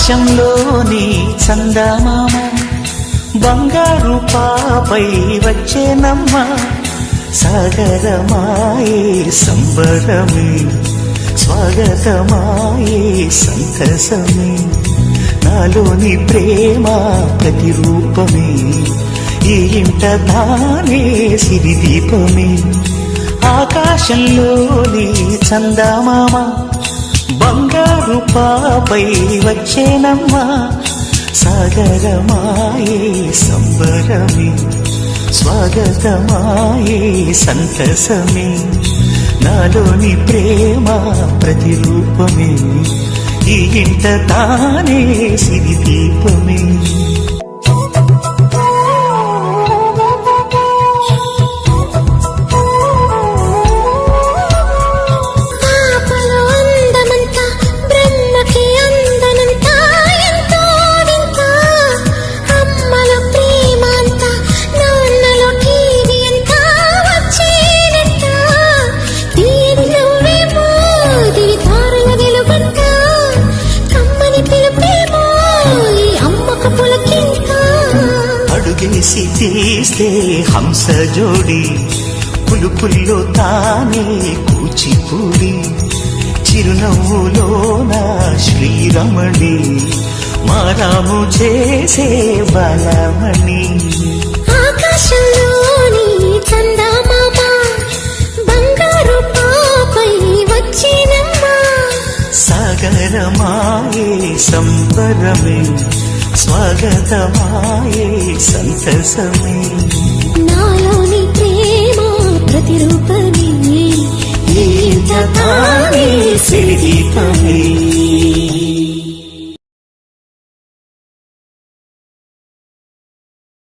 ఆకాశంలోని చందమామ బంగారు పాపై వచ్చేనమ్మ సాగరమాయే సంబరమే స్వాగతమాయే సంతసమే నాలోని ప్రేమ ప్రతిరూపమే ఈ ఇంట తానే సిరిదీపమే ఆకాశంలోని చందమామ బంగారు పాపై వచ్చేనమ్మా సాగరమాయే సంబరమే స్వాగతమాయే సంతసమే నాలోని ప్రేమ ప్రతిరూపమే ఈ ఇంట తానే సిరిదీపమే అడుగేసి తీస్తే హంస జోడి పులుపుల్లో తానే కూచిపూడి చిరునవ్వులోన శ్రీరమణి మారాము చేసే బలమణి ఆకాశంలోని చందమామ బంగారు పాపై వచ్చినమ్మా సాగరమాయే సంబరమే స్వాగతమాయే సంతసమే నాలోని